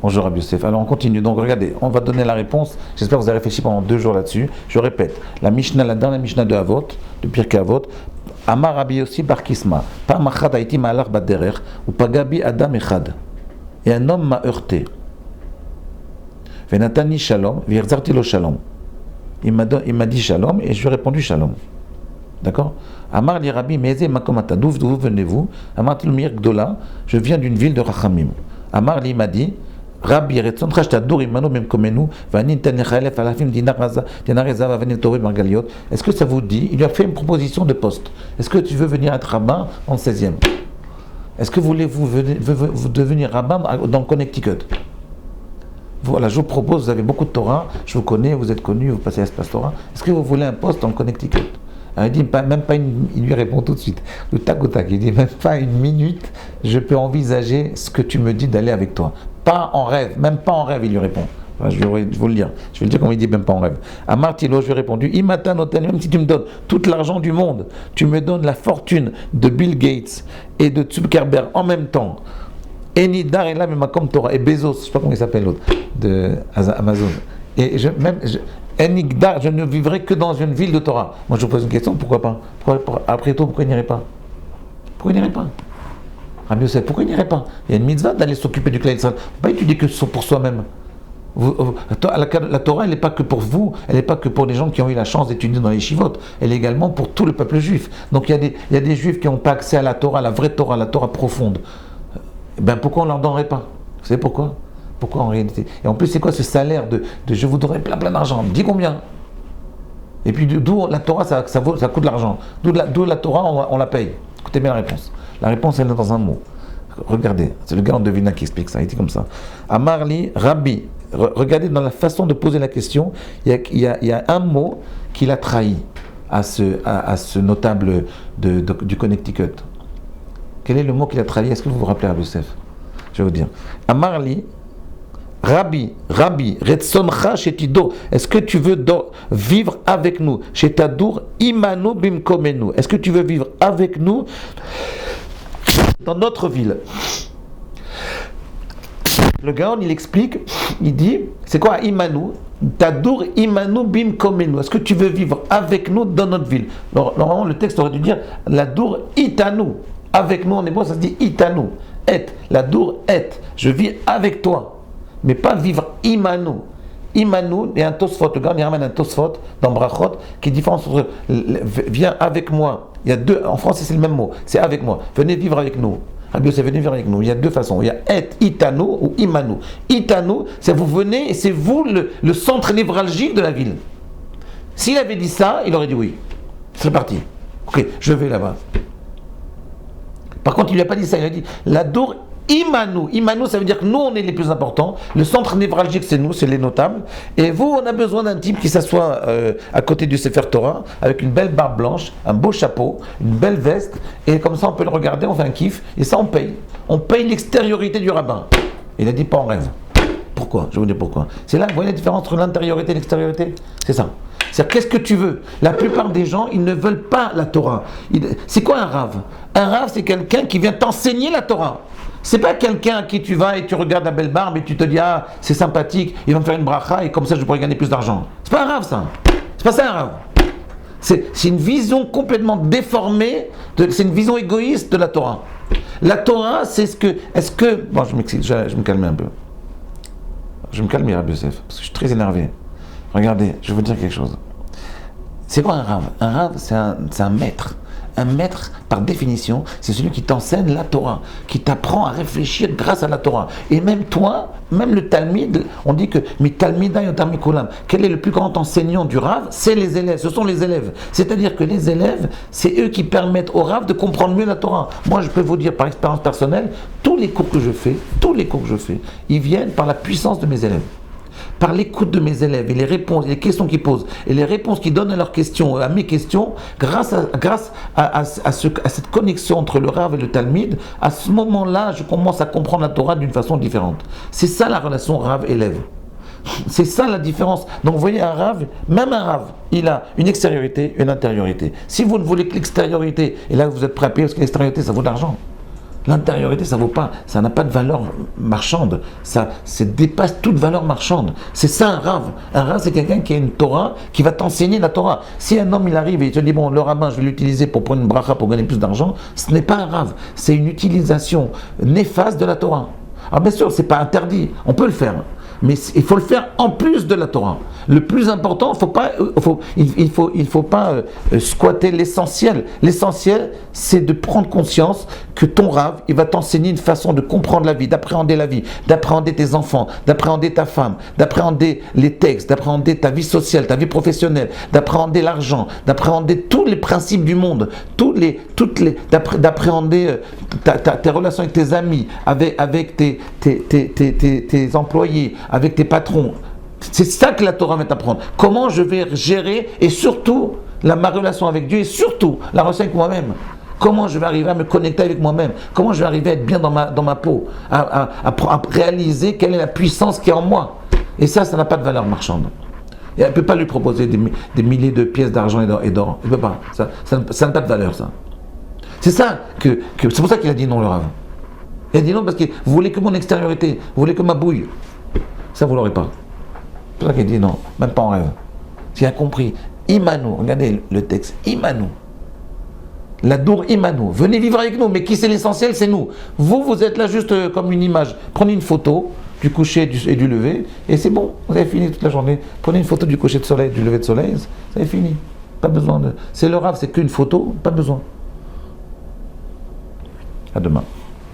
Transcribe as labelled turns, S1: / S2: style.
S1: Bonjour Rabbi Yosef. Alors on continue. Donc regardez, on va donner la réponse. J'espère que vous avez réfléchi pendant 2 jours là-dessus. Je répète, la Mishnah, la dernière Mishnah de Avot, de Pirkei Avot, Amar Rabbi Yossi bar Kisma, Pam achad haïti ma'alach baderer, ou pagabi adam echad. Et un homme m'a heurté. Venatani shalom, virzarti lo shalom. Il m'a dit shalom et je lui ai répondu shalom. D'accord? Amar li Rabbi Meze makomata, d'où venez-vous? Amar tilmir gdola, je viens d'une ville de Rachamim. Amar li m'a dit, Rabbi Retson Chashtadour Imano Memkomenu, Vanin Tenechalef Alafim Dinareza, Vanin Toré Margaliot. Est-ce que ça vous dit? Il lui a fait une proposition de poste. Est-ce que tu veux venir être rabbin en 16e? Est-ce que vous devenir rabbin dans Connecticut? Voilà, je vous propose, vous avez beaucoup de Torah, je vous connais, vous êtes connu, vous passez à l'espace Torah. Est-ce que vous voulez un poste en Connecticut? Alors, il dit il lui répond tout de suite, le tac au tac, il dit même pas une minute, je peux envisager ce que tu me dis d'aller avec toi. Pas en rêve, même pas en rêve, il lui répond. Enfin, je vais vous le dire, je vais le dire comme il dit, même pas en rêve. À Martilo, je lui ai répondu, Imatan Oten, même si tu me donnes tout l'argent du monde, tu me donnes la fortune de Bill Gates et de Zuckerberg en même temps. Enidar et là, mais comme Torah, et Bezos, je ne sais pas comment il s'appelle l'autre, de Amazon. Et Enigdar, je ne vivrai que dans une ville de Torah. Moi, je vous pose une question, pourquoi pas? Après tout, pourquoi il n'irait pas? Pourquoi il n'irait pas? Rabbi Yosef, pourquoi il n'irait pas? Il y a une mitzvah d'aller s'occuper du Klal Yisraël. Pas étudier que pour soi-même. La Torah, elle n'est pas que pour vous, elle n'est pas que pour les gens qui ont eu la chance d'étudier dans les chivotes, elle est également pour tout le peuple juif. Donc il y a des juifs qui n'ont pas accès à la Torah, la vraie Torah, la Torah profonde. Ben pourquoi on ne leur donnerait pas? Vous savez pourquoi? Pourquoi en réalité? Et en plus, c'est quoi ce salaire de je vous donnerai plein d'argent? Dis combien? Et puis d'où la Torah, ça coûte de l'argent. D'où la Torah, on la paye. Écoutez bien la réponse. La réponse, elle est dans un mot. Regardez, c'est le gars en devina qui explique ça. Il dit comme ça. Amarli, Rabbi. Regardez dans la façon de poser la question, il y a un mot qui l'a trahi à ce notable du Connecticut. Quel est le mot qu'il a trahi? Est-ce que vous vous rappelez, Rabbi Yosef? Je vais vous dire. Amarli, Rabbi, Retsoncha Shetido, est-ce que tu veux vivre avec nous? Shetadour Imanu Bimkomenu, est-ce que tu veux vivre avec nous dans notre ville? Le Gaon, il explique, il dit, c'est quoi Imanu? Tadour Imanu Bimkomenu, est-ce que tu veux vivre avec nous dans notre ville? Normalement, le texte aurait dû dire la dour Itanu. Avec nous en hébreu, ça se dit Itanu. Et, la dour et, je vis avec toi. Mais pas vivre Imanu. Imanu, il y a un Tosfot, le gars, il ramène un Tosfot dans Brachot qui différence entre viens avec moi. Il y a deux, en français c'est le même mot, c'est avec moi. Venez vivre avec nous. Rabbi Yosef, venez vivre avec nous. Il y a deux façons. Il y a et, Itanu ou Imanu. Itanu, c'est vous venez et c'est vous le centre névralgique de la ville. S'il avait dit ça, il aurait dit oui. C'est parti. Ok, je vais là-bas. Par contre, il ne lui a pas dit ça, il a dit la dour Imanu. Imanu, ça veut dire que nous, on est les plus importants. Le centre névralgique, c'est nous, c'est les notables. Et vous, on a besoin d'un type qui s'assoit à côté du Sefer Torah, avec une belle barbe blanche, un beau chapeau, une belle veste. Et comme ça, on peut le regarder, on fait un kiff. Et ça, on paye. On paye l'extériorité du rabbin. Il a dit pas en rêve. Pourquoi? Je vais vous dire pourquoi. C'est là, vous voyez la différence entre l'intériorité et l'extériorité? C'est ça. C'est-à-dire, qu'est-ce que tu veux? La plupart des gens, ils ne veulent pas la Torah. C'est quoi un rave? Un rave, c'est quelqu'un qui vient t'enseigner la Torah. C'est pas quelqu'un à qui tu vas et tu regardes la belle barbe et tu te dis ah c'est sympathique, il va me faire une bracha et comme ça je pourrais gagner plus d'argent. C'est pas un rave ça. C'est pas ça un rave. C'est une vision complètement déformée, c'est une vision égoïste de la Torah. La Torah c'est bon je m'excuse, je vais me calmer un peu. Je vais me calmer Rabbi Yosef parce que je suis très énervé. Regardez, je vais vous dire quelque chose. C'est quoi un rave? Un rave c'est un maître. Un maître, par définition, c'est celui qui t'enseigne la Torah, qui t'apprend à réfléchir grâce à la Torah. Et même toi, même le Talmid, on dit que « Talmida yotam mikulam » quel est le plus grand enseignant du Rav? C'est les élèves, ce sont les élèves. C'est-à-dire que les élèves, c'est eux qui permettent au Rav de comprendre mieux la Torah. Moi, je peux vous dire par expérience personnelle, tous les cours que je fais, ils viennent par la puissance de mes élèves. Par l'écoute de mes élèves et les réponses, les questions qu'ils posent et les réponses qu'ils donnent à leurs questions, à mes questions, grâce à cette connexion entre le Rav et le Talmid, à ce moment-là, je commence à comprendre la Torah d'une façon différente. C'est ça la relation Rav-élève. C'est ça la différence. Donc vous voyez, un Rav, même un Rav, il a une extériorité, une intériorité. Si vous ne voulez que l'extériorité, et là vous êtes prêt à payer parce que l'extériorité ça vaut de l'argent. L'intériorité, ça vaut pas, ça n'a pas de valeur marchande. Ça dépasse toute valeur marchande. C'est ça un Rav. Un Rav, c'est quelqu'un qui a une Torah, qui va t'enseigner la Torah. Si un homme, il arrive et il te dit, bon, le rabbin, je vais l'utiliser pour prendre une bracha, pour gagner plus d'argent, ce n'est pas un Rav. C'est une utilisation néfaste de la Torah. Alors bien sûr, c'est pas interdit. On peut le faire. Mais il faut le faire en plus de la Torah. Le plus important, il faut pas squatter l'essentiel. L'essentiel, c'est de prendre conscience que ton Rav, il va t'enseigner une façon de comprendre la vie, d'appréhender tes enfants, d'appréhender ta femme, d'appréhender les textes, d'appréhender ta vie sociale, ta vie professionnelle, d'appréhender l'argent, d'appréhender tous les principes du monde, d'appréhender tes relations avec tes amis, avec tes employés, avec tes patrons. C'est ça que la Torah va t'apprendre. Comment je vais gérer, et surtout ma relation avec Dieu, et surtout la relation avec moi-même. Comment je vais arriver à me connecter avec moi-même. Comment je vais arriver à être bien dans ma peau, à réaliser quelle est la puissance qui est en moi. Et ça n'a pas de valeur marchande. Et elle ne peut pas lui proposer des milliers de pièces d'argent et d'or. Elle ne peut pas. Ça n'a pas de valeur, ça. C'est ça c'est pour ça qu'il a dit non, le Rav. Il a dit non parce que vous voulez que mon extériorité, vous voulez que ma bouille. Ça, vous ne l'aurez pas. C'est pour ça qu'il dit non, même pas en rêve. S'il a compris, Imanu, regardez le texte, Imanu. La dour Imanu, venez vivre avec nous, mais qui c'est l'essentiel, c'est nous. Vous êtes là juste comme une image. Prenez une photo du coucher et du lever, et c'est bon, vous avez fini toute la journée. Prenez une photo du coucher de soleil, du lever de soleil, ça est fini. Pas besoin de... C'est le Rav, c'est qu'une photo, pas besoin. À demain.